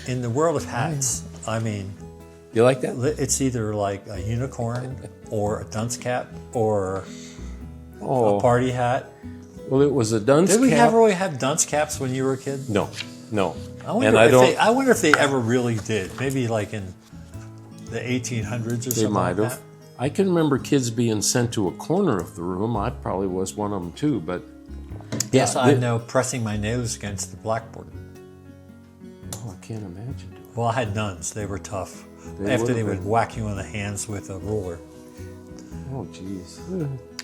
In the world of hats, I mean, You like that? it's either like a unicorn or a dunce cap or Oh, a party hat. well, it was a dunce Did we cap. ever really have dunce caps when you were a kid? No. I wonder, And I don't. I wonder if they ever really did. Maybe like in the 1800s or They something might like have. that. I can remember kids being sent to a corner of the room. I probably was one of them too. But Yes, yeah, I know, pressing my nose against the blackboard. Oh, I can't imagine doing Well, I had nuns. They were tough. They After would they have would been. whack you on the hands with a ruler. it. Oh, jeez.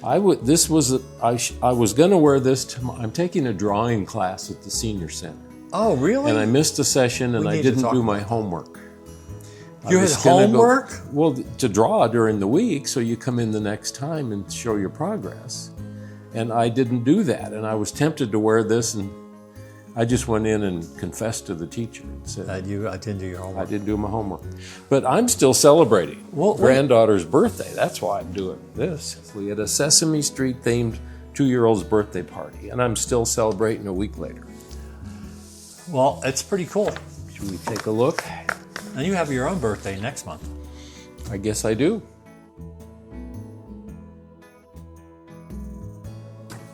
I would. This was. I was going to wear this to. I'm taking a drawing class at the senior center, Oh, really? and I missed a session, and We I need to didn't talk do my about that. homework. You I had was gonna go- homework? Well, to draw during the week, so you come in the next time and show your progress. And I didn't do that, and I was tempted to wear this, and I just went in and confessed to the teacher and said, I didn't do your I homework. didn't do my homework. But I'm still celebrating Well, granddaughter's birthday. That's why I'm doing this. We had a Sesame Street themed 2-year-old's birthday party, and I'm still celebrating a week later. Well, it's pretty cool. Should we take a look? And you have your own birthday next month. I guess I do.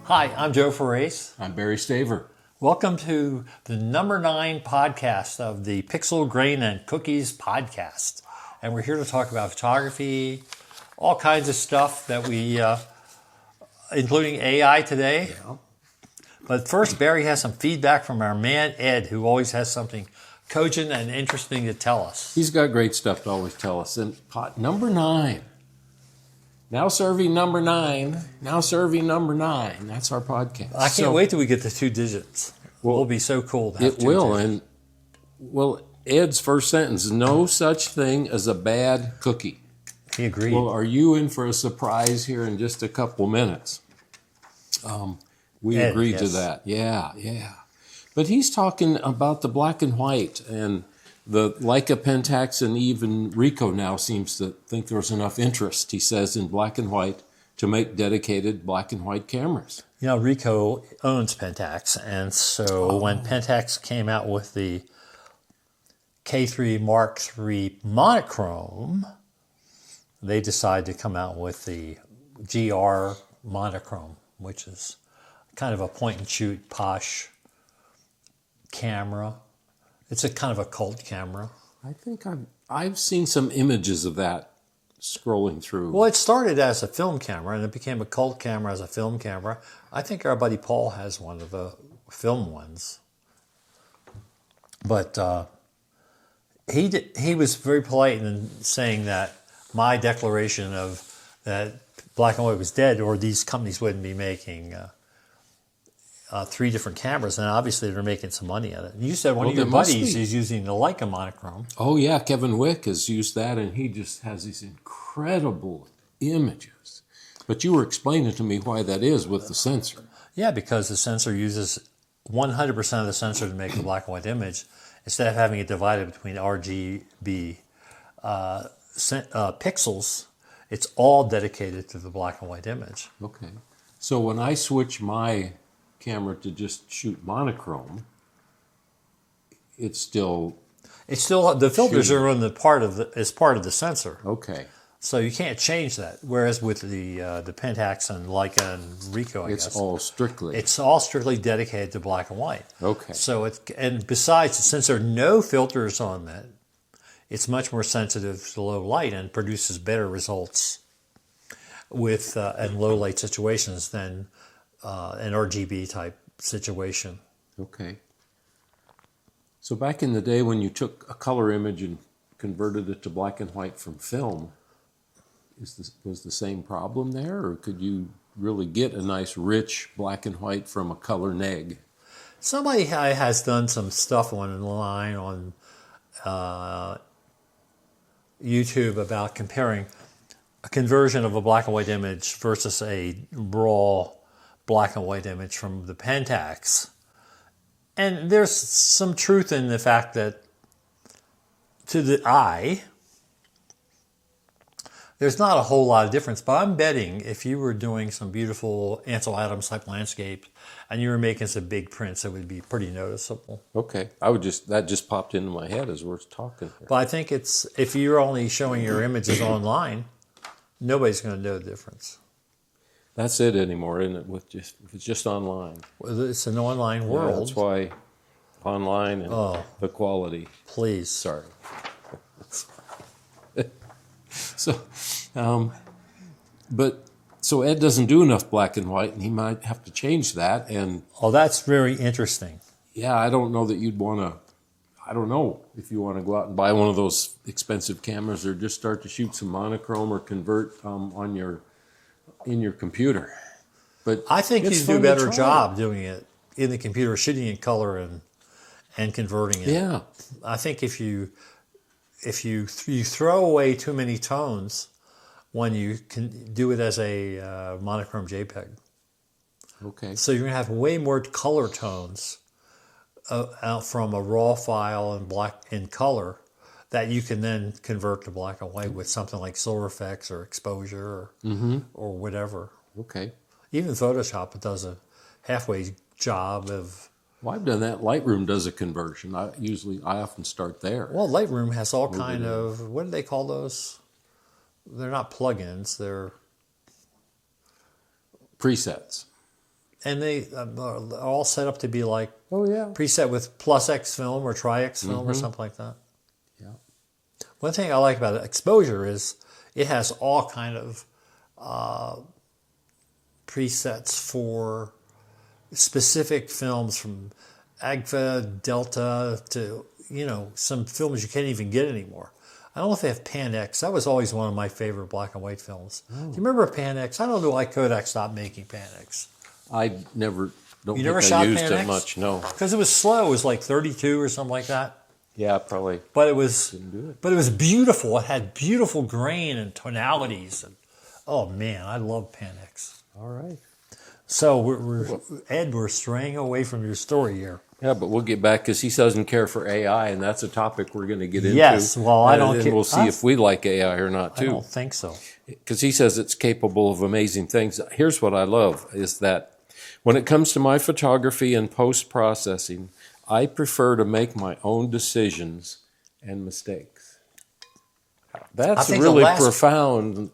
Hi, I'm Joe Farace. I'm Barry Staver. Welcome to the number 9 podcast of the Pixel, Grain, and Cookies podcast. And we're here to talk about photography, all kinds of stuff that we, including AI today. Yeah. But first, Barry has some feedback from our man, Ed, who always has something cogent and interesting to tell us. He's got great stuff to always tell us. And pot number 9. Now serving number 9. Now serving number 9. That's our podcast. I can't wait till we get to 2 digits. Well, it'll be so cool to have It 2 will. digits. And, well, Ed's first sentence, no such thing as a bad cookie. He agreed. Well, are you in for a surprise here in just a couple minutes? We Ed, agreed to yes. that. Yeah. But he's talking about the black and white, and the Leica Pentax, and even Ricoh now seems to think there's enough interest, he says, in black and white to make dedicated black and white cameras. You know, Ricoh owns Pentax, and so when Pentax came out with the K3 Mark III monochrome, they decided to come out with the GR monochrome, which is kind of a point-and-shoot posh camera. It's a kind of a cult camera. I think I've seen some images of that scrolling through. Well, it started as a film camera, and it became a cult camera as a film camera. I think our buddy Paul has one of the film ones. But he was very polite in saying that my declaration of that black and white was dead, or these companies wouldn't be making 3 different cameras, and obviously they're making some money at it. You said one of your there must buddies be. is using the Leica monochrome. Oh, yeah, Kevin Wick has used that, and he just has these incredible images. But you were explaining to me why that is with the sensor. Yeah, because the sensor uses 100% of the sensor to make a black and white image, instead of having it divided between RGB pixels. It's all dedicated to the black and white image. Okay. So when I switch my camera to just shoot monochrome, it's still The filters are on part of the sensor, okay. so you can't change that. Whereas with the Pentax and Leica and Ricoh, I It's guess all strictly. it's all strictly dedicated to black and white. Okay. So and besides, since there are no filters on that, it's much more sensitive to low light and produces better results with in low light situations than an RGB type situation. Okay. So back in the day when you took a color image and converted it to black and white from film, was the same problem there, or could you really get a nice rich black and white from a color neg? Somebody has done some stuff online on YouTube about comparing a conversion of a black and white image versus a raw black and white image from the Pentax. And there's some truth in the fact that to the eye, There's not a whole lot of difference, but I'm betting if you were doing some beautiful Ansel Adams type landscapes and you were making some big prints, it would be pretty noticeable. Okay, that just popped into my head as we're talking here. But I think if you're only showing your images online, nobody's going to know the difference. That's it anymore, isn't it? If it's just online. It's an online world. Yeah, that's why online and the quality. Please. Sorry. So, so Ed doesn't do enough black and white, and he might have to change that. And that's very interesting. Yeah, I don't know that you'd want to. I don't know if you want to go out and buy one of those expensive cameras, or just start to shoot some monochrome or convert in your computer. But I think you'd do a better job doing it in the computer, shooting in color and converting it. Yeah, I think if you throw away too many tones when you can do it as a monochrome JPEG. Okay. So you're going to have way more color tones out from a raw file in color that you can then convert to black and white with something like Silver Effects or Exposure or whatever. Okay. Even Photoshop does a halfway job of. Well, I've done that. Lightroom does a conversion. I often start there. Well, Lightroom has all kind of, what do they call those? They're not plugins. They're presets. And they are all set up to be like preset with plus X film or tri-X film or something like that. Yeah. One thing I like about Exposure is it has all kind of presets for specific films, from Agfa, Delta to, some films you can't even get anymore. I don't know if they have Pan X. That was always one of my favorite black and white films. Oh. Do you remember Pan X? I don't know why Kodak stopped making Pan X. I never You never shot used Pan it X? much, no. Because it was slow. It was like 32 or something like that. Yeah, probably. But it was didn't do it. But it was beautiful. It had beautiful grain and tonalities. And, oh man, I love Pan X. All right. So we're straying away from your story here. Yeah, but we'll get back because he doesn't care for AI, and that's a topic we're going to get into. Yes, well, I don't care. And we'll see if we like AI or not, too. I don't think so. Because he says it's capable of amazing things. Here's what I love, is that when it comes to my photography and post-processing, I prefer to make my own decisions and mistakes. That's a really profound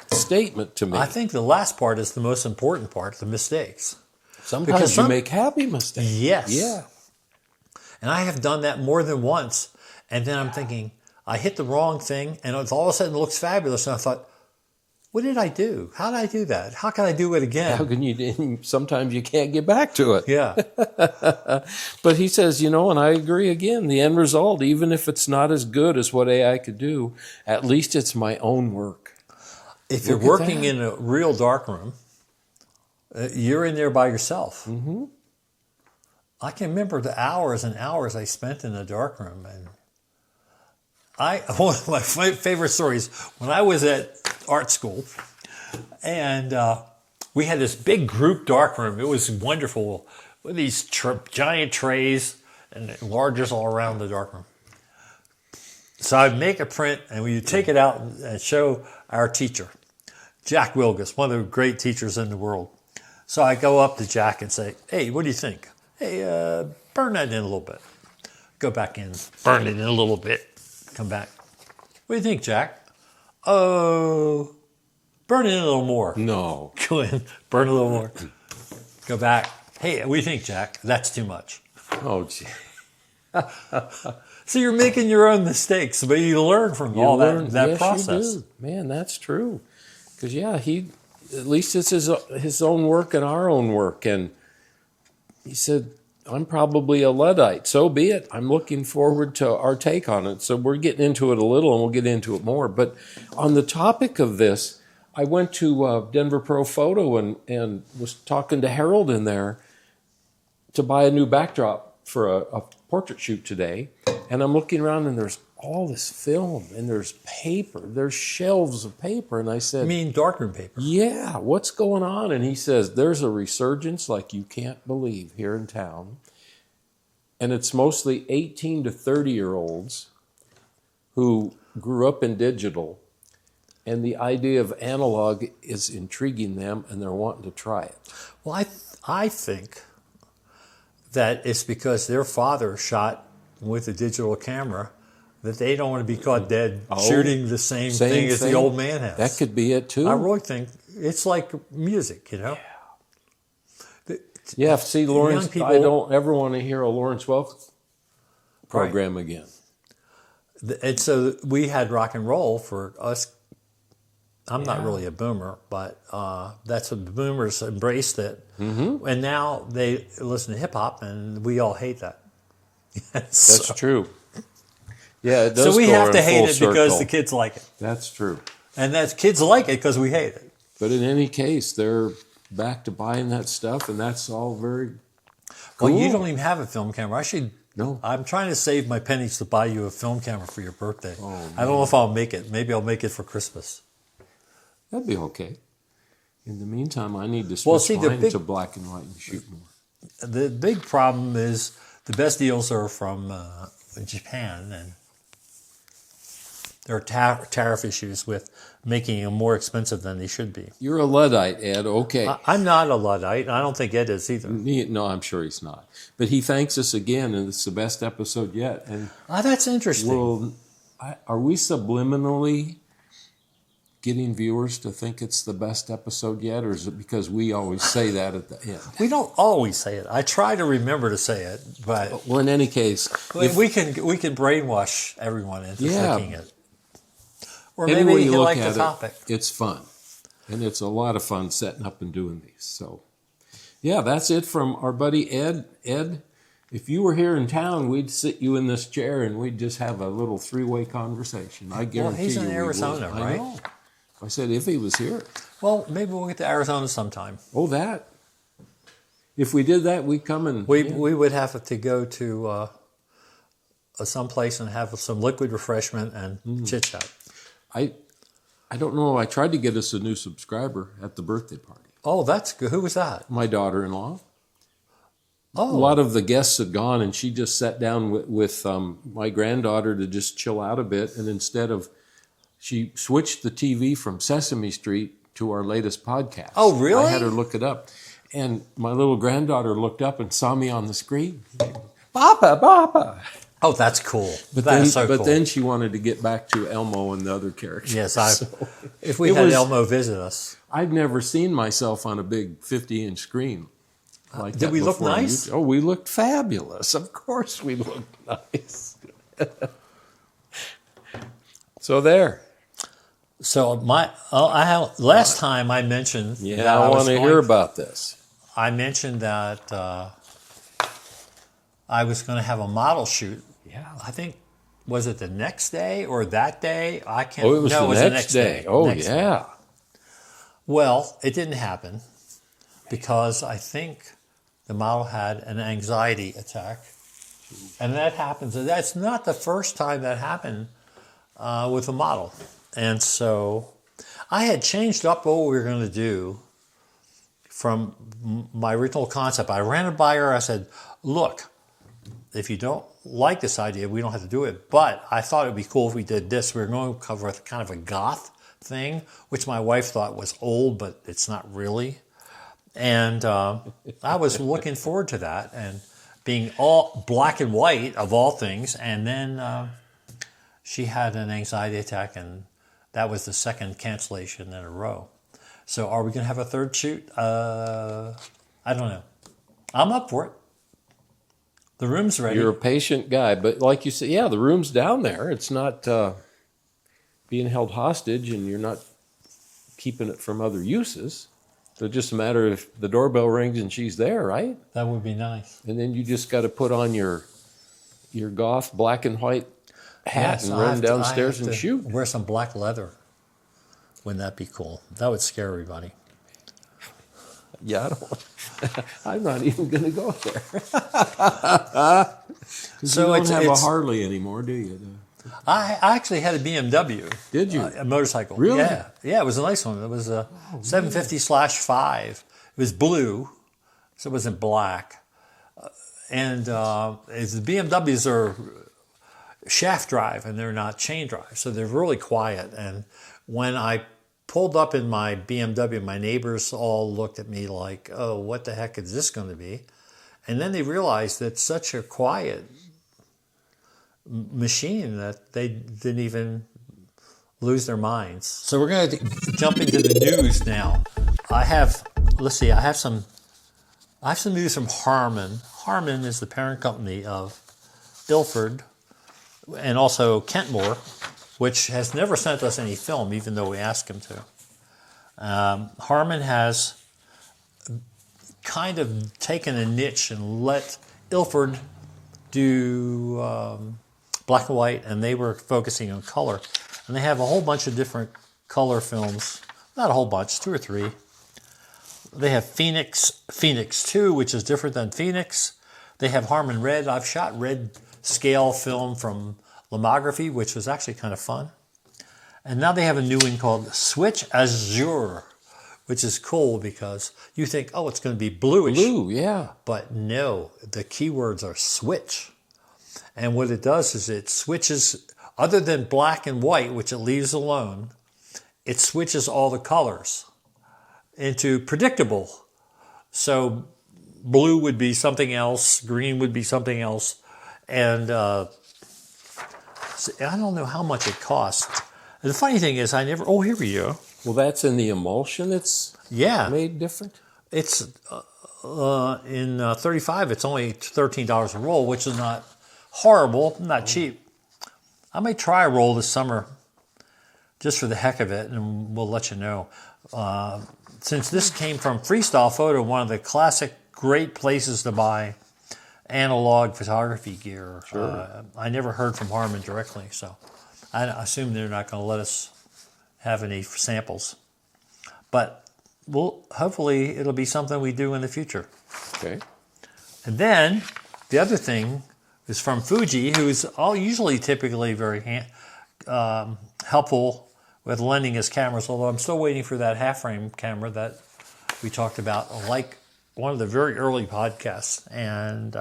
statement to me. I think the last part is the most important part, the mistakes. Sometimes you make happy mistakes. Yes. Yeah. And I have done that more than once. And then I'm thinking, I hit the wrong thing, and all of a sudden it looks fabulous. And I thought, what did I do? How did I do that? How can I do it again? How can you? Sometimes you can't get back to it. Yeah. But he says, and I agree again, the end result, even if it's not as good as what AI could do, at least it's my own work. If you're working in a real darkroom, you're in there by yourself. Mm-hmm. I can remember the hours and hours I spent in the darkroom. And one of my favorite stories, when I was at art school, and we had this big group darkroom. It was wonderful with these giant trays and enlargers all around the darkroom. So I'd make a print, and we would take it out and show our teacher, Jack Wilgus, one of the great teachers in the world. So I go up to Jack and say, hey, what do you think? Hey, burn that in a little bit. Go back in, burn it in a little bit, come back. What do you think, Jack? Oh, burn it in a little more. No. Go in, burn a little more. Go back. Hey, what do you think, Jack? That's too much. Oh, gee. So you're making your own mistakes, but you learn from that process. You do. Man, that's true. Because, at least it's his own work and our own work. And he said, I'm probably a Luddite. So be it. I'm looking forward to our take on it. So we're getting into it a little, and we'll get into it more. But on the topic of this, I went to Denver Pro Photo and was talking to Harold in there to buy a new backdrop for a portrait shoot today. And I'm looking around, and there's all this film, and there's paper. There's shelves of paper. And I said, You mean darkroom paper? Yeah, what's going on? And he says, there's a resurgence like you can't believe here in town. And it's mostly 18 to 30-year-olds who grew up in digital and the idea of analog is intriguing them, and they're wanting to try it. Well, I think that it's because their father shot with a digital camera that they don't want to be caught dead shooting the same thing as the old man has. That could be it too. I really think it's like music, you know? Yeah, see, Lawrence, people, I don't ever want to hear a Lawrence Welk program again. And so we had rock and roll for us. I'm not really a boomer, but that's what the boomers embraced it. Mm-hmm. And now they listen to hip hop, and we all hate that. That's true. Yeah, it does. So we go have to in hate full it circle. because the kids like it. That's true. And that's kids like it because we hate it. But in any case, they're back to buying that stuff, and that's all very cool. Well, you don't even have a film camera. No. I'm trying to save my pennies to buy you a film camera for your birthday. Oh, I don't know if I'll make it. Maybe I'll make it for Christmas. That'd be okay. In the meantime, I need to switch mine to black and white and shoot more. The big problem is the best deals are from Japan, and there are tariff issues with making them more expensive than they should be. You're a Luddite, Ed. Okay. I'm not a Luddite. I don't think Ed is either. No, I'm sure he's not. But he thanks us again, and it's the best episode yet. And that's interesting. Well, are we subliminally getting viewers to think it's the best episode yet, or is it because we always say that at the end? We don't always say it. I try to remember to say it, but well, in any case, we can brainwash everyone into thinking it. Or any maybe way you look like at the topic. It's fun, and it's a lot of fun setting up and doing these. So, yeah, that's it from our buddy Ed. Ed, if you were here in town, we'd sit you in this chair and we'd just have a little three-way conversation. I guarantee he's you. in Arizona, right? I know. I said if he was here. Well, maybe we'll get to Arizona sometime. Oh, that. If we did that, we'd come and... We would have to go to someplace and have some liquid refreshment and chit-chat. I don't know. I tried to get us a new subscriber at the birthday party. Oh, that's good. Who was that? My daughter-in-law. Oh. A lot of the guests had gone, and she just sat down with my granddaughter to just chill out a bit. And instead of... She switched the TV from Sesame Street to our latest podcast. Oh, really? I had her look it up. And my little granddaughter looked up and saw me on the screen. Papa, Papa. Oh, that's cool. But then she wanted to get back to Elmo and the other characters. Yes, if we had Elmo visit us. I've never seen myself on a big 50-inch screen like that. Did we look nice? Oh, we looked fabulous. Of course we looked nice. So there. So last time I mentioned. Yeah, that I want to hear about this. I mentioned that I was going to have a model shoot. Yeah, I think was it the next day or that day? I can't. Oh, it was, no, the, it was next the next day. day. Oh, next yeah. day. Well, it didn't happen because I think the model had an anxiety attack, and that happens. And that's not the first time that happened with a model. And so I had changed up what we were going to do from my original concept. I ran it by her. I said, look, if you don't like this idea, we don't have to do it. But I thought it would be cool if we did this. We were going to cover kind of a goth thing, which my wife thought was old, but it's not really. And I was looking forward to that and being all black and white of all things. And then she had an anxiety attack, and that was the second cancellation in a row. So are we going to have a third shoot? I don't know. I'm up for it. The room's ready. You're a patient guy, but like you said, yeah, the room's down there. It's not being held hostage, and you're not keeping it from other uses. So it's just a matter of if the doorbell rings and she's there, right? That would be nice. And then you just got to put on your goth black and white hat and run downstairs and shoot. Wear some black leather. Wouldn't that be cool? That would scare everybody. Yeah, I'm not even going to go there. So you don't have a Harley anymore, do you? I actually had a BMW. Did you? A motorcycle. Really? Yeah, it was a nice one. It was a 750/5. It was blue, so it wasn't black. And the BMWs are, shaft drive and they're not chain drive. So they're really quiet. And when I pulled up in my BMW, my neighbors all looked at me like, oh, what the heck is this going to be? And then they realized that it's such a quiet machine that they didn't even lose their minds. So we're going to jump into the news now. I have some news from Harman. Harman is the parent company of Ilford and also Kentmore, which has never sent us any film, even though we asked him to. Harman has kind of taken a niche and let Ilford do black and white, and they were focusing on color. And they have a whole bunch of different color films. Not a whole bunch, 2 or 3. They have Phoenix 2, which is different than Phoenix. They have Harman Red. I've shot red scale film from Lomography, which was actually kind of fun. And now they have a new one called Switch Azure, which is cool because you think, oh, it's going to be bluish. Blue, yeah. But no, the keywords are switch. And what it does is it switches, other than black and white, which it leaves alone, it switches all the colors into predictable. So blue would be something else, green would be something else. And I don't know how much it costs. And the funny thing is, here we go. Well, that's in the emulsion it's made different? It's in 35, it's only $13 a roll, which is not horrible, not cheap. I may try a roll this summer just for the heck of it, and we'll let you know. Since this came from Freestyle Photo, one of the classic great places to buy analog photography gear. Sure. I never heard from Harman directly, so I assume they're not going to let us have any samples. But hopefully it'll be something we do in the future. Okay. And then the other thing is from Fuji, who's usually typically very helpful with lending his cameras, although I'm still waiting for that half-frame camera that we talked about, like one of the very early podcasts. And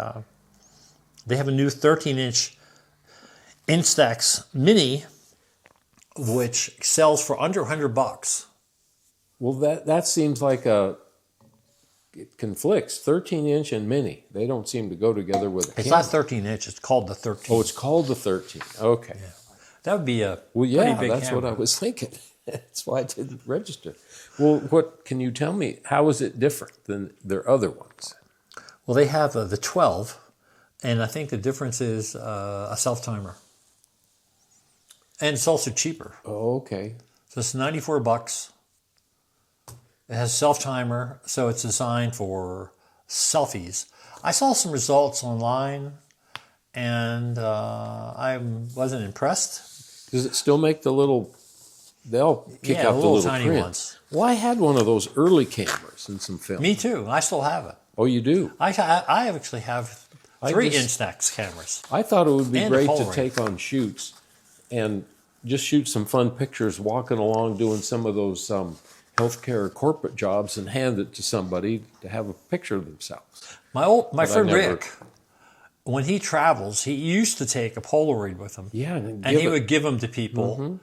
they have a new 13-inch Instax Mini, which sells for under $100. Well, that seems like it conflicts. 13-inch and mini. They don't seem to go together with a It's camera. not 13-inch. It's called the 13. Oh, it's called the 13. Okay. Yeah. That would be a Well, pretty yeah, big that's camera. what I was thinking. That's why I didn't register. Well, what can you tell me? How is it different than their other ones? Well, they have the 12, and I think the difference is a self-timer. And it's also cheaper. Oh, okay. So it's $94. It has self-timer, so it's designed for selfies. I saw some results online, and I wasn't impressed. Does it still make the little? They'll kick Yeah, up the the little tiny print. ones. Well, I had one of those early cameras and some film. Me too. I still have it. Oh, you do? I actually have 3 Instax cameras. I thought it would be And a great to Polaroid. take on shoots and just shoot some fun pictures walking along doing some of those healthcare corporate jobs and hand it to somebody to have a picture of themselves. My friend never- Rick, when he travels, he used to take a Polaroid with him. Yeah, And he would give them to people,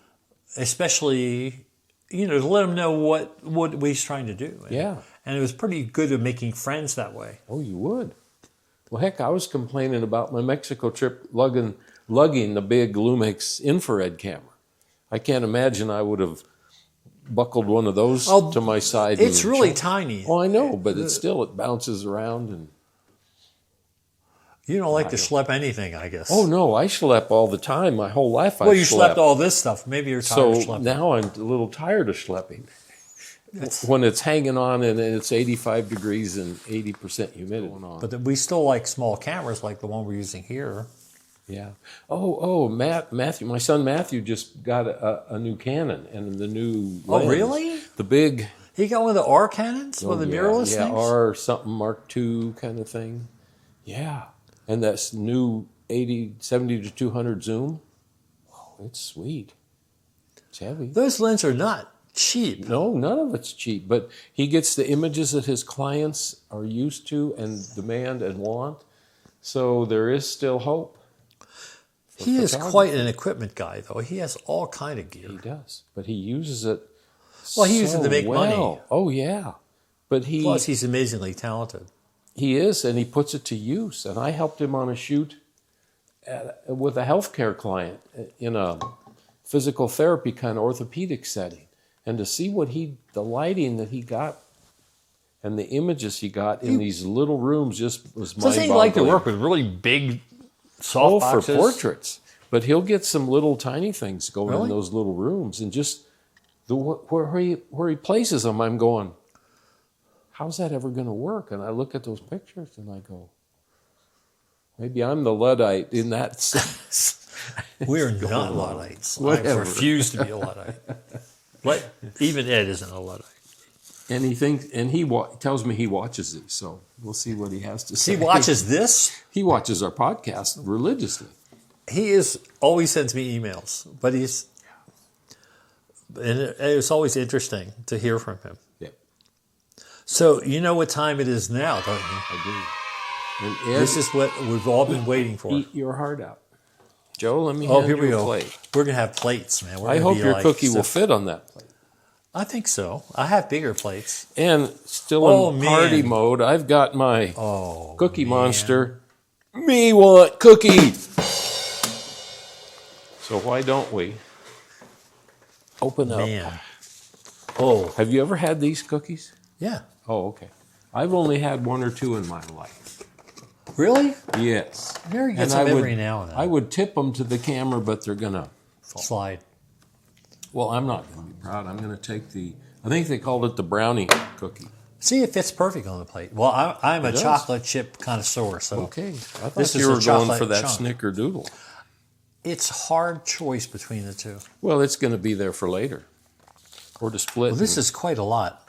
especially, to let them know what he's trying to do. Yeah. And it was pretty good at making friends that way. Oh, you would? Well, heck, I was complaining about my Mexico trip lugging the big Lumix infrared camera. I can't imagine I would have buckled one of those to my side. It's and really shot. tiny. Oh, I know, but it bounces around and. You don't like to schlep anything, I guess. Oh no, I schlep all the time. My whole life Well, you schlepped. slept all this stuff. Maybe you're tired of So schlepping. now I'm a little tired of schlepping. When it's hanging on and it's 85 degrees and 80% humidity. But we still like small cameras like the one we're using here. Yeah. Matthew, my son Matthew just got a new Canon and the new lens. Oh, really? The big. He got one of the R cannons with the mirrorless yeah, things? R something Mark II kind of thing. Yeah. And that's new 70 to 200 zoom. Oh, it's sweet. It's heavy. Those lenses are not cheap. No, none of it's cheap. But he gets the images that his clients are used to and demand and want. So there is still hope. He is quite an equipment guy, though. He has all kind of gear. He does, but he uses it. Well, he uses it to make money. Oh yeah, but Plus, he's amazingly talented. He is, and he puts it to use. And I helped him on a shoot with a healthcare client in a physical therapy kind of orthopedic setting, and to see the lighting that he got. And the images he got in these little rooms just was mind-boggling. Doesn't he like to work with really big soft boxes? For portraits. But he'll get some little tiny things going in those little rooms. And just where he places them, I'm going, how's that ever going to work? And I look at those pictures and I go, maybe I'm the Luddite in that sense. We're not Luddites. Whatever. I refuse to be a Luddite. But even Ed isn't a Luddite. And he tells me he watches these, so we'll see what he has to say. He watches this? He watches our podcast religiously. He always sends me emails, but and it's always interesting to hear from him. Yeah. So you know what time it is now, don't you? I do. And Ed, this is what we've all been waiting for. Eat your heart out. Joe, let me hand here we you a go. plate. We're going to have plates, man. I hope your cookie will fit on that plate. I think so. I have bigger plates. And still in party mode, I've got my Cookie Monster. Me want cookie. So why don't we open up? Man. Oh. Have you ever had these cookies? Yeah. Oh, okay. I've only had one or two in my life. Really? Yes. Here you get some every now and then. I would tip them to the camera, but they're going to slide. Well, I'm not going to be proud. I'm going to take I think they called it the brownie cookie. See, it fits perfect on the plate. Well, I'm a chocolate chip connoisseur, so okay. I thought you were going for that snickerdoodle. It's a hard choice between the two. Well, it's going to be there for later, or to split. Well, this is quite a lot.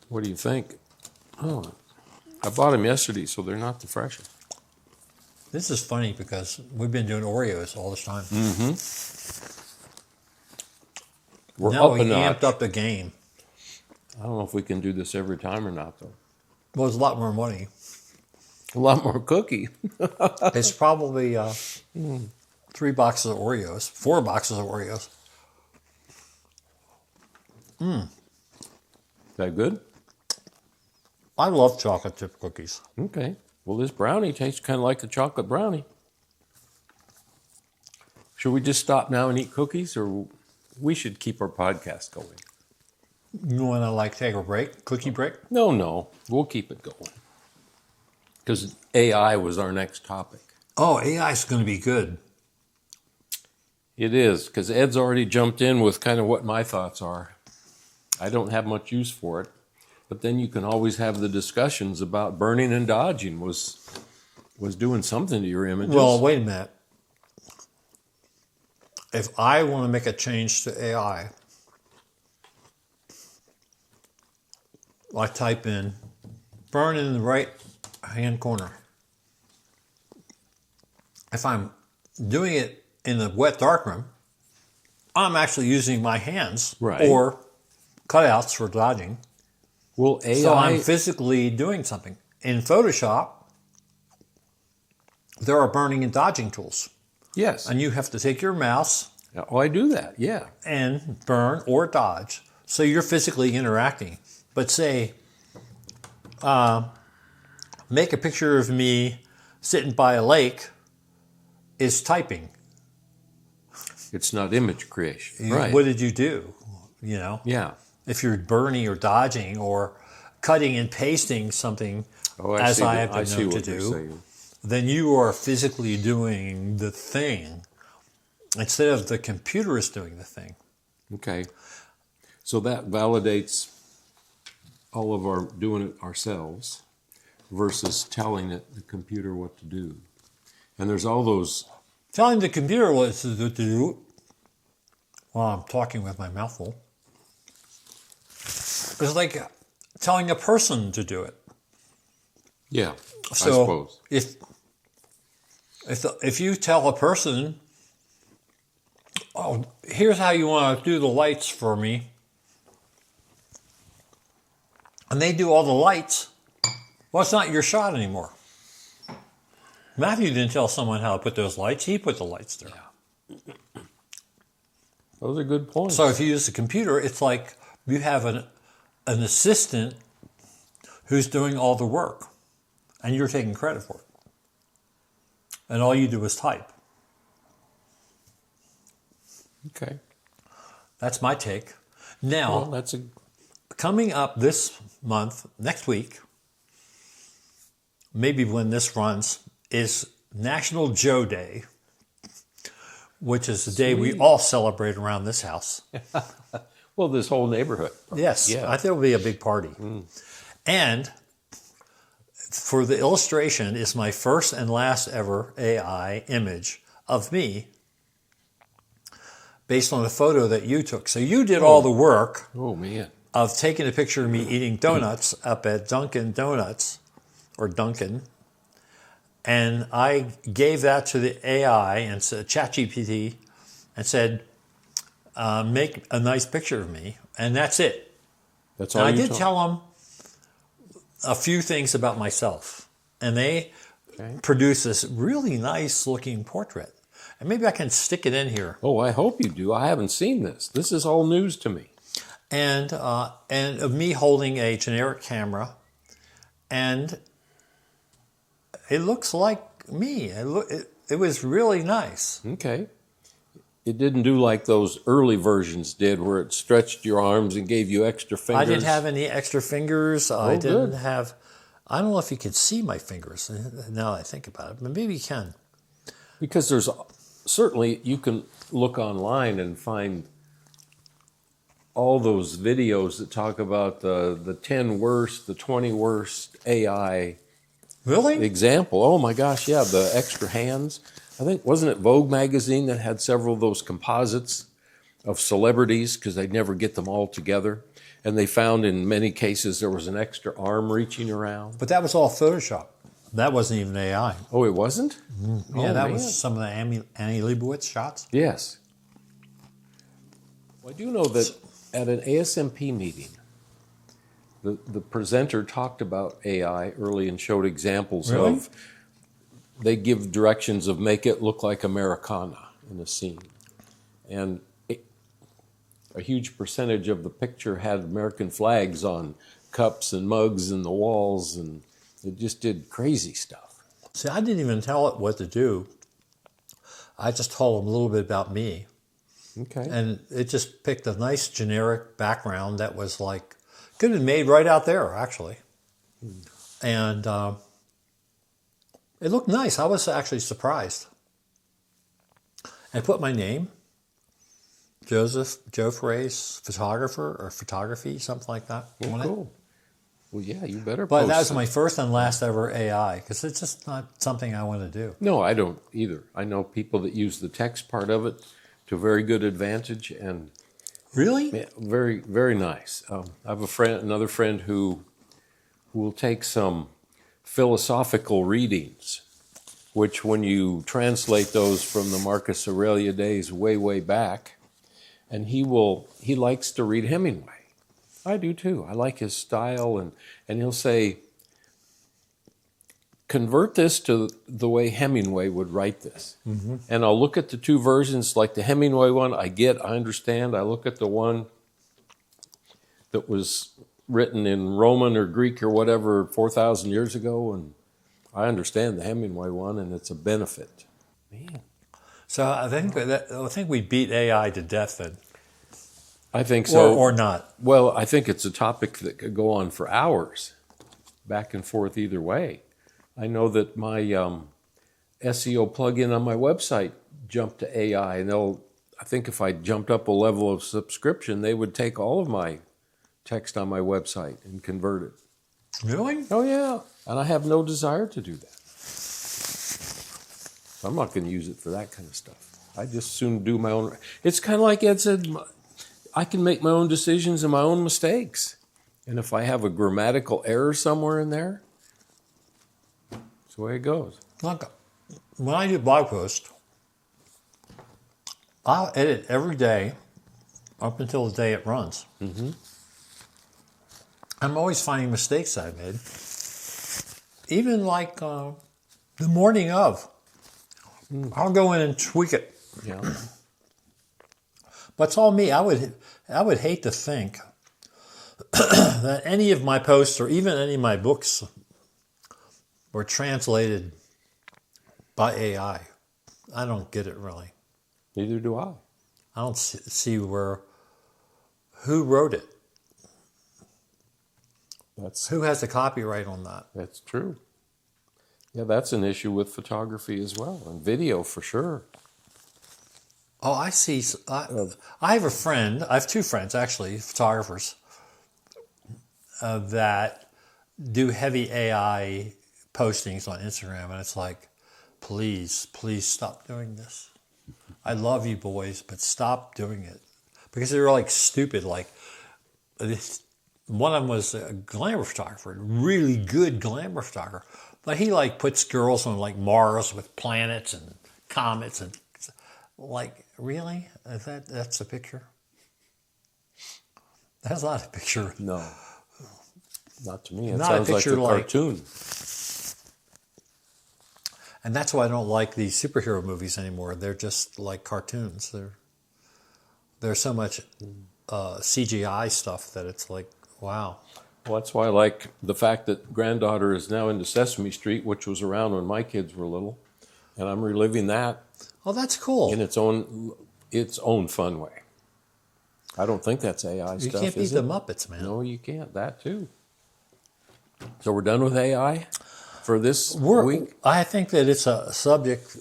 What do you think? Oh, I bought them yesterday, so they're not the freshest. This is funny because we've been doing Oreos all this time. Mm-hmm. We're now up we a notch. amped up the game. I don't know if we can do this every time or not, though. Well, it's a lot more money. A lot more cookie. It's probably 3 boxes of Oreos, 4 boxes of Oreos. Is that good? I love chocolate chip cookies. Okay. Well, this brownie tastes kind of like a chocolate brownie. Should we just stop now and eat cookies, or we should keep our podcast going? You want to take a break, cookie break? No. We'll keep it going. Because AI was our next topic. Oh, AI is going to be good. It is, because Ed's already jumped in with kind of what my thoughts are. I don't have much use for it. But then you can always have the discussions about burning and dodging was doing something to your images. Well, wait a minute. If I want to make a change to AI, I type in burn in the right hand corner. If I'm doing it in the wet darkroom, I'm actually using my hands or cutouts for dodging. Well, AI... So I'm physically doing something. In Photoshop, there are burning and dodging tools. Yes. And you have to take your mouse... Oh, I do that, yeah. ...and burn or dodge. So you're physically interacting. But say, make a picture of me sitting by a lake is typing. It's not image creation. Right. What did you do? You know? Yeah. If you're burning or dodging or cutting and pasting something, as I have been known to do, then you are physically doing the thing instead of the computer is doing the thing. Okay. So that validates all of our doing it ourselves versus telling the computer what to do. And there's all those... Telling the computer what to do while I'm talking with my mouth full. It's like telling a person to do it. Yeah, so I suppose. If you tell a person, oh, here's how you want to do the lights for me, and they do all the lights, well, it's not your shot anymore. Matthew didn't tell someone how to put those lights. He put the lights there. Yeah. Those are good points. So if you use a computer, it's like you have an assistant who's doing all the work, and you're taking credit for it. And all you do is type. Okay. That's my take. Now, Well, that's a coming up this month, next week, maybe when this runs, is National Joe Day, which is the day we all celebrate around this house. well, this whole neighborhood. Yes, Yeah. I think it'll be a big party. And for the illustration is my first and last ever AI image of me based on a photo that you took. So you did all the work Oh man. of taking a picture of me eating donuts up at Dunkin' Donuts, or Dunkin', and I gave that to the AI and said, ChatGPT, and said, make a nice picture of me, and that's it. That's And all I you did told. tell them a few things about myself, and they Okay. produced this really nice looking portrait. And maybe I can stick it in here. Oh, I hope you do. I haven't seen this. This is all news to me. And of me holding a generic camera, and it looks like me. It was really nice. Okay. It didn't do like those early versions did, where it stretched your arms and gave you extra fingers. I didn't have any extra fingers. I good. didn't have. I don't know if you can see my fingers now that I think about it, but maybe you can. Because there's certainly, you can look online and find all those videos that talk about the 10 worst, the 20 worst AI Really? example. Oh my gosh, yeah, the extra hands. I think, wasn't it Vogue magazine that had several of those composites of celebrities because they'd never get them all together? And they found in many cases there was an extra arm reaching around. But that was all Photoshop. That wasn't even AI. Oh, it wasn't? Yeah, Oh, that man. was some of the Annie Leibovitz shots. Yes. Well, I do know that at an ASMP meeting, the presenter talked about AI early and showed examples Really? of, they give directions of make it look like Americana in a scene. And a huge percentage of the picture had American flags on cups and mugs and the walls, and it just did crazy stuff. See, I didn't even tell it what to do. I just told them a little bit about me. Okay. And it just picked a nice generic background that was like, could have been made right out there, actually. And it looked nice. I was actually surprised. I put my name, Joe Farace, photographer or photography, something like that. Well, on it. cool. Well, yeah, you better But post that was it. my first and last ever AI, because it's just not something I want to do. No, I don't either. I know people that use the text part of it to very good advantage, and Really? yeah, very, very nice. I have another friend who will take some philosophical readings, which when you translate those from the Marcus Aurelius days way, way back, and he likes to read Hemingway. I do too. I like his style, and he'll say, convert this to the way Hemingway would write this. Mm-hmm. And I'll look at the two versions, like the Hemingway one, I understand. I look at the one that was written in Roman or Greek or whatever 4,000 years ago, and I understand the Hemingway one, and it's a benefit. Man. So I think we beat AI to death then. I think so. Or not. Well, I think it's a topic that could go on for hours, back and forth either way. I know that my SEO plugin on my website jumped to AI, and I think if I jumped up a level of subscription, they would take all of my text on my website and convert it. Really? Oh, yeah. And I have no desire to do that. I'm not going to use it for that kind of stuff. I just soon do my own. It's kind of like Ed said, I can make my own decisions and my own mistakes. And if I have a grammatical error somewhere in there, that's the way it goes. Look, when I do blog posts, I'll edit every day up until the day it runs. Mm-hmm. I'm always finding mistakes I've made. Even like The morning of. I'll go in and tweak it. Yeah. But it's all me. I would hate to think that any of my posts or even any of my books were translated by AI. I don't get it really. Neither do I. I don't see who wrote it. Who has the copyright on that? That's true. Yeah, that's an issue with photography as well, and video for sure. Oh, I see. I have a friend. I have two friends, actually, photographers, that do heavy AI postings on Instagram. And it's like, please stop doing this. I love you boys, but stop doing it. Because they're like stupid. Like, one of them was a glamour photographer, really good glamour photographer. But he like puts girls on like Mars with planets and comets and like, really? That's a picture? That's not a picture. No, not to me. It Not a sounds like picture a like- cartoon. And that's why I don't like these superhero movies anymore. They're just like cartoons. There's so much CGI stuff that it's like, wow. Well, that's why I like the fact that granddaughter is now into Sesame Street, which was around when my kids were little, and I'm reliving that Oh, that's cool. in its own fun way. I don't think that's AI You stuff. can't beat is the it? Muppets, man. No, you can't. That too. So we're done with AI for this week. I think that it's a subject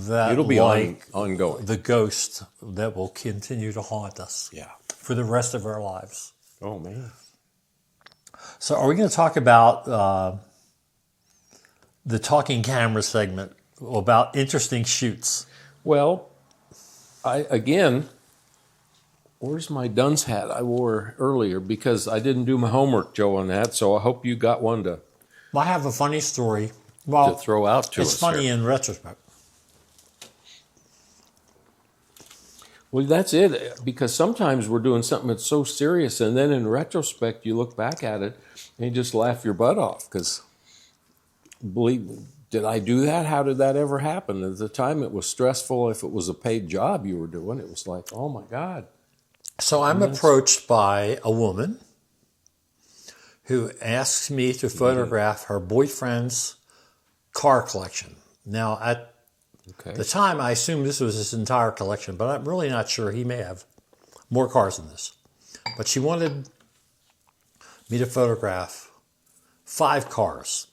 that It'll be like ongoing. the ghost that will continue to haunt us Yeah. for the rest of our lives. Oh man. So are we going to talk about the talking camera segment, about interesting shoots? Well, where's my dunce hat I wore earlier? Because I didn't do my homework, Joe, on that. So I hope you got one to I have a funny story. Well, throw out to us. it's funny here. in retrospect. Well, that's it. Because sometimes we're doing something that's so serious, and then in retrospect, you look back at it and you just laugh your butt off. Because, did I do that? How did that ever happen? At the time, it was stressful. If it was a paid job you were doing, it was like, oh my God. So I'm approached by a woman who asks me to photograph her boyfriend's car collection. Now, at the time, I assumed this was his entire collection, but I'm really not sure. He may have more cars than this. But she wanted me to photograph 5 cars.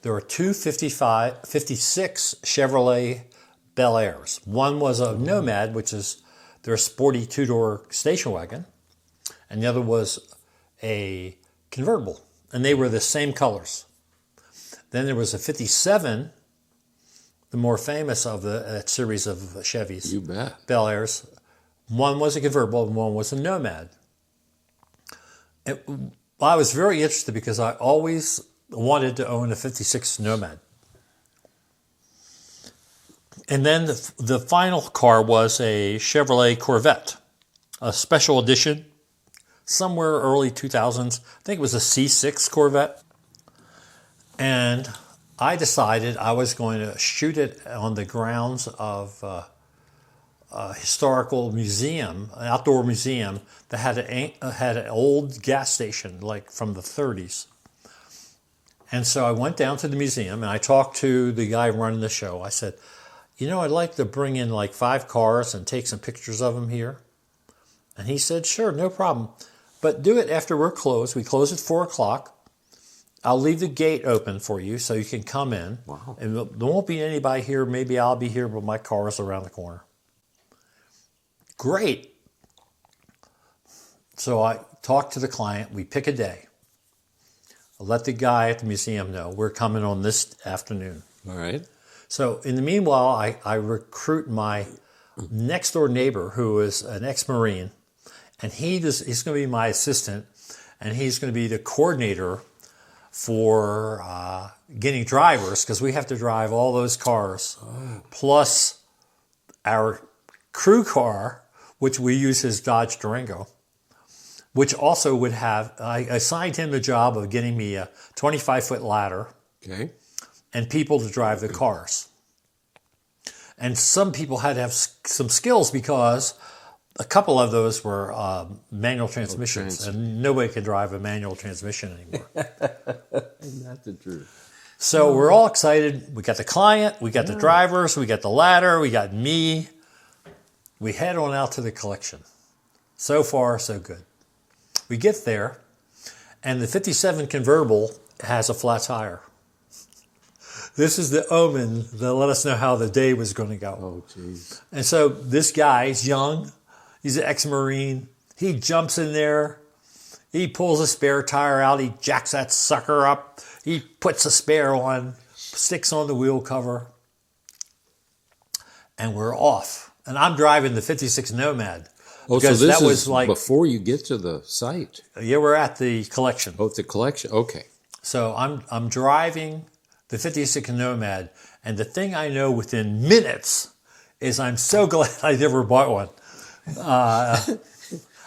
There were two 56 Chevrolet Bel Airs. One was a Nomad, which is their sporty 2-door station wagon, and the other was a convertible, and they were the same colors. Then there was a 57, the more famous of that series of Chevys. You bet. Bel Airs. One was a convertible and one was a Nomad. I was very interested because I always wanted to own a 56 Nomad. And then the final car was a Chevrolet Corvette, a special edition, somewhere early 2000s. I think it was a C6 Corvette. And I decided I was going to shoot it on the grounds of a historical museum, an outdoor museum that had an old gas station, like from the 30s. And so I went down to the museum and I talked to the guy running the show. I said, I'd like to bring in like 5 cars and take some pictures of them here. And he said, sure, no problem. But do it after we're closed. We close at 4 o'clock. I'll leave the gate open for you so you can come in. Wow. And there won't be anybody here. Maybe I'll be here, but my car is around the corner. Great. So I talked to the client. We pick a day. I'll let the guy at the museum know we're coming on this afternoon. All right. So in the meanwhile, I recruit my next door neighbor who is an ex-Marine, and he's going to be my assistant, and he's going to be the coordinator for getting drivers, because we have to drive all those cars, plus our crew car, which we use his Dodge Durango, which also would have, I assigned him the job of getting me a 25-foot ladder Okay. and people to drive the cars. And some people had to have some skills because a couple of those were manual transmissions, and nobody can drive a manual transmission anymore. Isn't that the truth? So we're all excited. We got the client, we got the drivers, we got the ladder, we got me. We head on out to the collection. So far, so good. We get there, and the 57 convertible has a flat tire. This is the omen that let us know how the day was going to go. Oh, jeez. And so this guy, he's young. He's an ex-Marine. He jumps in there. He pulls a spare tire out. He jacks that sucker up. He puts a spare on, sticks on the wheel cover, and we're off. And I'm driving the 56 Nomad. Oh, because so this that was is like before you get to the site. Yeah, we're at the collection. Oh, the collection. Okay. So I'm driving the 56 Nomad, and the thing I know within minutes is I'm so glad I never bought one.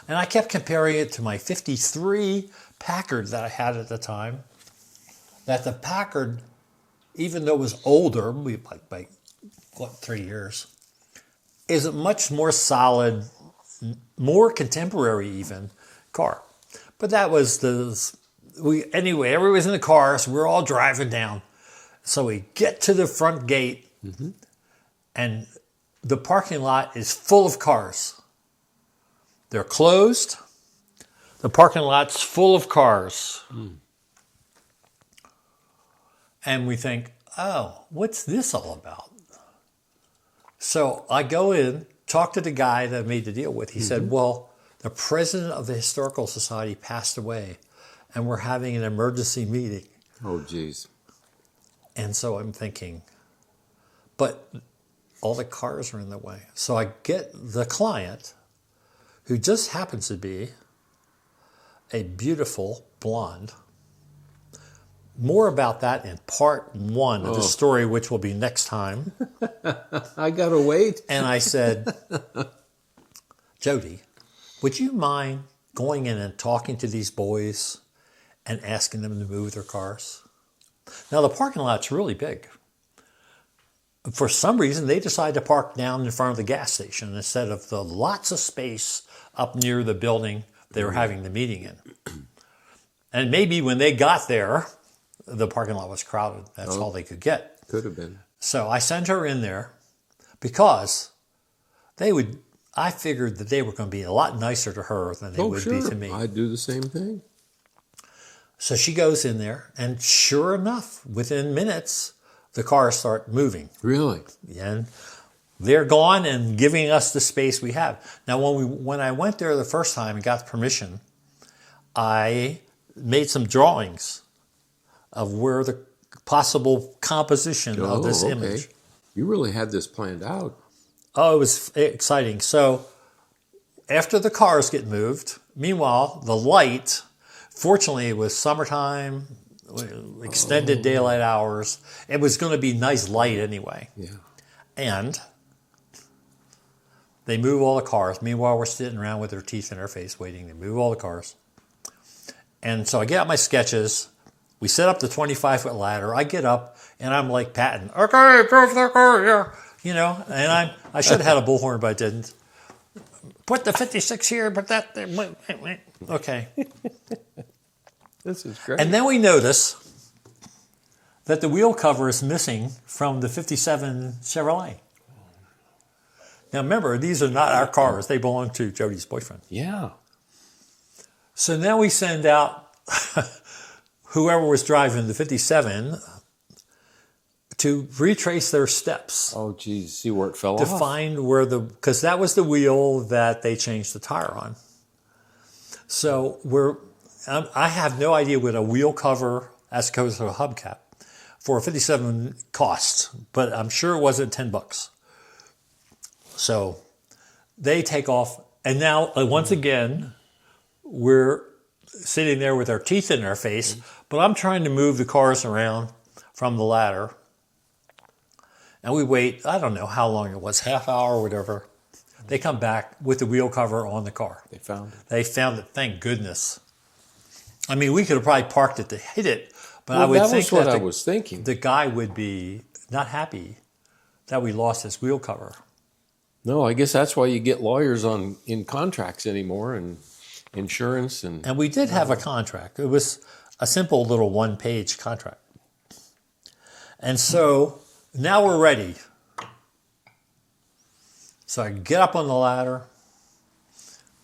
And I kept comparing it to my 53 Packard that I had at the time. That the Packard, even though it was older, by 3 years, is a much more solid, more contemporary even car. But that was anyway, everybody was in the car, so we're all driving down. So we get to the front gate, and the parking lot is full of cars. They're closed. The parking lot's full of cars. And we think, oh, what's this all about? So I go in, talk to the guy that I made the deal with. He said, well, the president of the Historical Society passed away, and we're having an emergency meeting. Oh, geez. And so I'm thinking, but all the cars are in the way. So I get the client, who just happens to be a beautiful blonde. More about that in part 1 of the story, which will be next time. I gotta wait. And I said, Jody, would you mind going in and talking to these boys and asking them to move their cars? Now, the parking lot's really big. For some reason, they decided to park down in front of the gas station instead of the lots of space up near the building they were having the meeting in. And maybe when they got there, the parking lot was crowded. That's all they could get. Could have been. So I sent her in there because I figured that they were going to be a lot nicer to her than they would be to me. I'd do the same thing. So she goes in there, and sure enough, within minutes, the cars start moving. Really? And they're gone and giving us the space we have. Now, when I went there the first time and got permission, I made some drawings of where the possible composition of this image. You really had this planned out. Oh, it was exciting. So after the cars get moved, meanwhile, the light, fortunately it was summertime, extended daylight hours. It was going to be nice light anyway. Yeah. And they move all the cars. Meanwhile, we're sitting around with our teeth in our face waiting to move all the cars. And so I get out my sketches. We set up the 25-foot ladder. I get up, and I'm like patting, okay, move the car here. You know, and I should have had a bullhorn, but I didn't. Put the 56 here, put that there. Okay. This is great. And then we notice that the wheel cover is missing from the 57 Chevrolet. Now remember, these are not our cars. They belong to Jody's boyfriend. Yeah. So now we send out whoever was driving the 57 to retrace their steps. Oh, geez. See where it fell to off? find where because that was the wheel that they changed the tire on. So I have no idea what a wheel cover as opposed to a hubcap for a 57 costs, but I'm sure it wasn't $10. So they take off, and now once again we're sitting there with our teeth in our face, but I'm trying to move the cars around from the ladder. And we wait, I don't know how long it was, half hour or whatever. They come back with the wheel cover on the car. They found it. They found it, thank goodness. I mean, we could have probably parked it to hit it, But I would that think was what that I was thinking. the guy would be not happy that we lost his wheel cover. No, I guess that's why you get lawyers in contracts anymore and insurance And we did have a contract. It was a simple little one-page contract. And so now we're ready. So I get up on the ladder.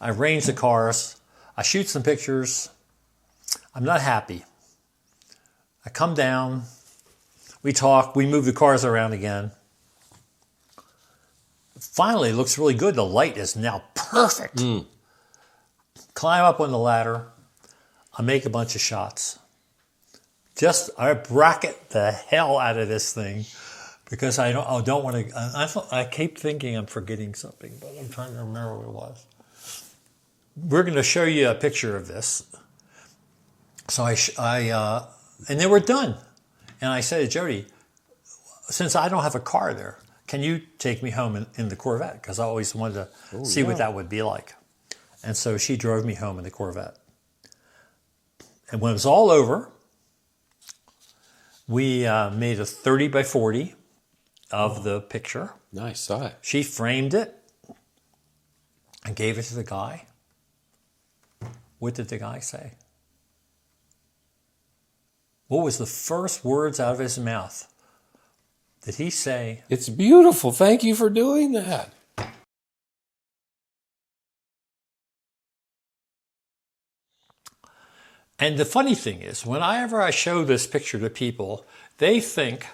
I arrange the cars. I shoot some pictures. I'm not happy. I come down. We talk. We move the cars around again. Finally, it looks really good. The light is now perfect. Climb up on the ladder. I make a bunch of shots. I bracket the hell out of this thing because I don't want to. I keep thinking I'm forgetting something, but I'm trying to remember what it was. We're going to show you a picture of this. So and then we're done. And I said to Jody, since I don't have a car there, can you take me home in the Corvette? Because I always wanted to see what that would be like. And so she drove me home in the Corvette. And when it was all over, we made a 30 by 40 of the picture. nice sight. She framed it and gave it to the guy. What did the guy say? What was the first words out of his mouth? Did he say, It's beautiful. Thank you for doing that. and the funny thing is, whenever I show this picture to people, they think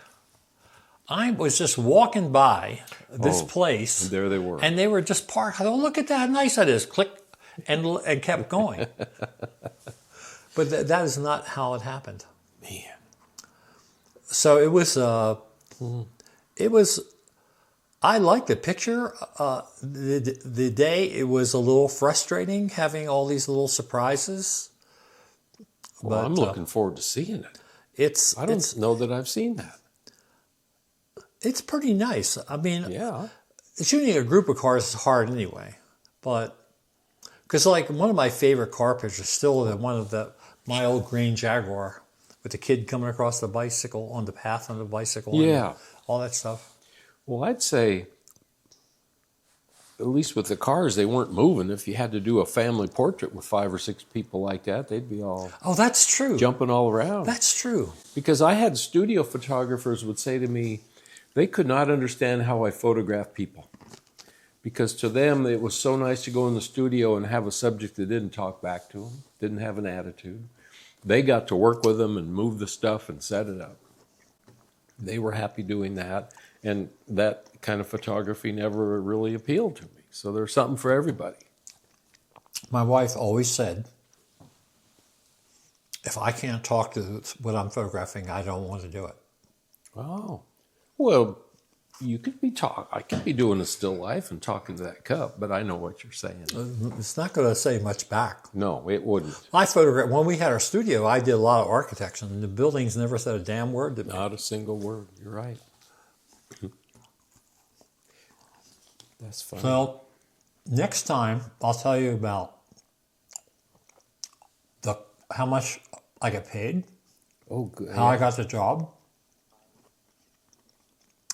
I was just walking by this place. And there they were. And they were just parked. Oh, look at that, how nice that is. Click, and kept going. But that is not how it happened. Man. So it was, I liked the picture. The day, it was a little frustrating having all these little surprises. Well, But I'm looking forward to seeing it. I don't know that I've seen that. It's pretty nice. I mean, Yeah. shooting a group of cars is hard anyway. But, because like one of my favorite car pictures is still my old green Jaguar with the kid coming across the bicycle on the path on the bicycle. Yeah. And all that stuff. Well, I'd say, at least with the cars, they weren't moving. If you had to do a family portrait with 5 or 6 people like that, they'd be all Oh, that's true. jumping all around. That's true. Because I had studio photographers would say to me, they could not understand how I photograph people. Because to them, it was so nice to go in the studio and have a subject that didn't talk back to them, didn't have an attitude. They got to work with them and move the stuff and set it up. They were happy doing that. And that kind of photography never really appealed to me. So there's something for everybody. My wife always said, if I can't talk to what I'm photographing, I don't want to do it. Oh, well, I could be doing a still life and talking to that cup, but I know what you're saying. It's not going to say much back. No, it wouldn't. I photographed, when we had our studio, I did a lot of architecture, and the buildings never said a damn word to me. Not a single word. You're right. That's funny. So, next time, I'll tell you about how much I get paid, Oh, good. how I got the job,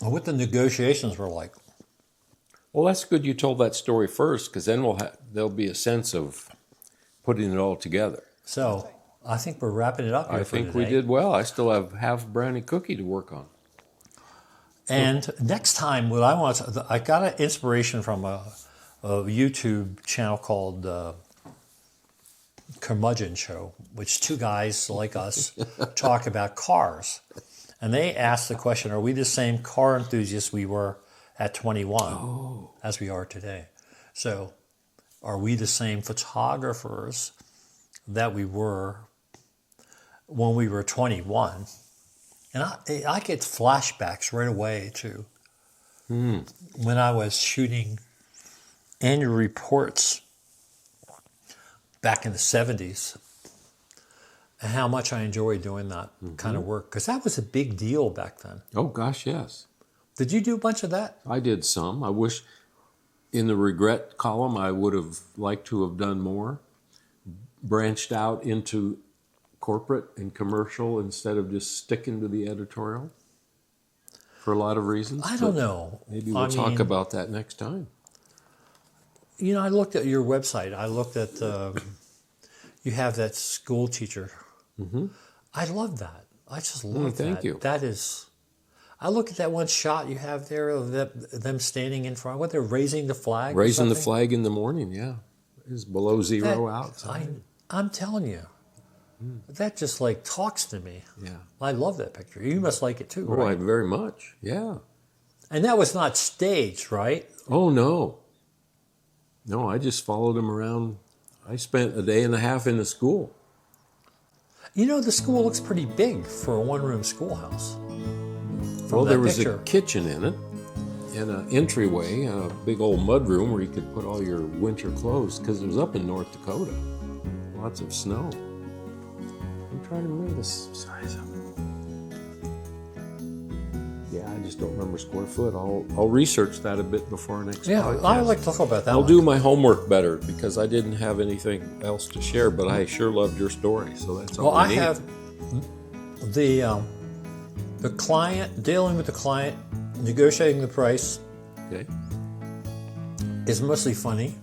and what the negotiations were like. Well, that's good you told that story first, because then there'll be a sense of putting it all together. So, I think we're wrapping it up here I for think we today. did well. I still have half a brownie cookie to work on. And next time, I got an inspiration from a YouTube channel called Curmudgeon Show, which 2 guys like us talk about cars. And they asked the question, are we the same car enthusiasts we were at 21 as we are today? So are we the same photographers that we were when we were 21? And I get flashbacks right away to when I was shooting annual reports back in the 70s and how much I enjoyed doing that kind of work. Because that was a big deal back then. Oh, gosh, yes. Did you do a bunch of that? I did some. I wish in the regret column I would have liked to have done more. Branched out into corporate and commercial instead of just sticking to the editorial? For a lot of reasons. I don't know. Maybe we'll talk about that next time. You know, I looked at your website. I looked at, you have that school teacher. Mm-hmm. I love that. I just love that. Thank you. That is, I look at that one shot you have there of them standing in front, what they're raising the flag? Raising the flag in the morning, yeah. It's below zero outside. I'm telling you. That just like talks to me. Yeah. I love that picture. You must like it too, Oh, right? very much, yeah. And that was not staged, right? Oh, no. No, I just followed him around. I spent a day and a half in the school. You know, the school looks pretty big for a one-room schoolhouse. Well, there was a kitchen in it and an entryway, a big old mudroom where you could put all your winter clothes because it was up in North Dakota. Lots of snow. I'm trying to remember the size of it. Yeah, I just don't remember square foot. I'll research that a bit before our next podcast. I would like to talk about that. I'll do my homework better because I didn't have anything else to share, but I sure loved your story, so that's all I need. Have the client, dealing with the client, negotiating the price Okay. is mostly funny.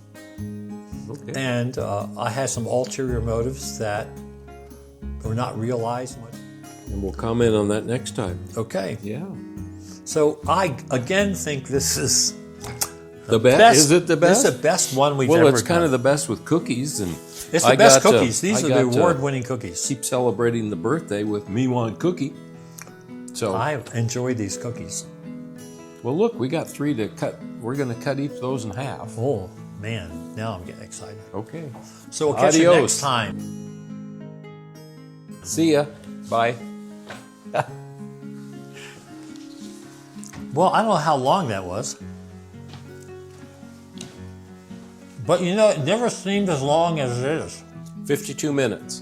Okay. And I had some ulterior motives that were not realized much. And we'll comment on that next time. Okay. Yeah. So I, again, think this is The best? Is it the best? This is the best one we've ever done. Well, it's kind of the best with cookies. And it's the best cookies. These are the award-winning cookies. Keep celebrating the birthday with me one cookie. So I enjoy these cookies. Well, look, we got 3 to cut. We're going to cut each of those in half. Oh, man. Now I'm getting excited. Okay. So we'll catch you Adios. next time. See ya. Bye. Well, I don't know how long that was. But you know, it never seemed as long as it is. 52 minutes.